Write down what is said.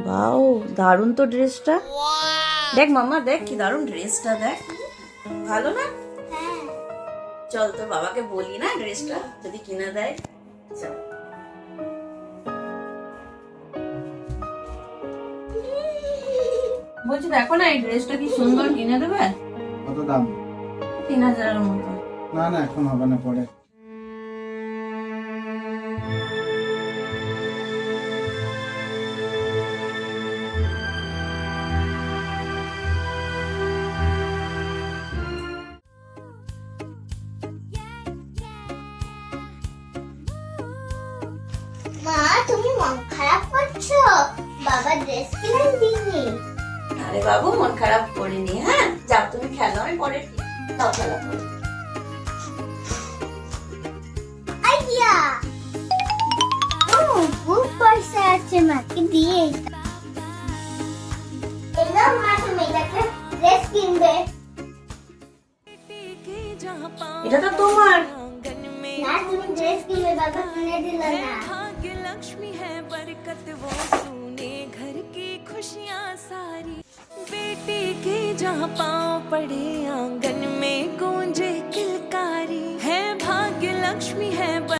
বাও, দারুণ তো ড্রেসটা। দেখ মামা, দেখ কি দারুণ ড্রেসটা, দেখ ভালো না? চল তোর বাবাকে বলি না ড্রেসটা যদি কিনে দেয়। চল। বলছি দেখো না এই ড্রেসটা কি সুন্দর, কিনে দেবে? কত দাম? 3000-এর মতো। না না, এখন হবে না, পরে। মা, তুমি মন খারাপ করছো? বাবা ড্রেস কিনে দিইনি। আরে বাবু, মন খারাপ করিনি। হ্যাঁ যাও তুমি খেলো, আমি পরে দাও খেলা করো। আইডিয়া! খুব পয়সা আছে, মাকে দিয়ে এলো। মা, তুমি এটাকে ড্রেস কিনবে? এটা তো তোমার। না, তুমি ড্রেস কিনবে, বাবা কিনে দিল না। लक्ष्मी है बरकत वो तूने घर की खुशियाँ सारी बेटी के जहाँ पाँव पड़े आंगन में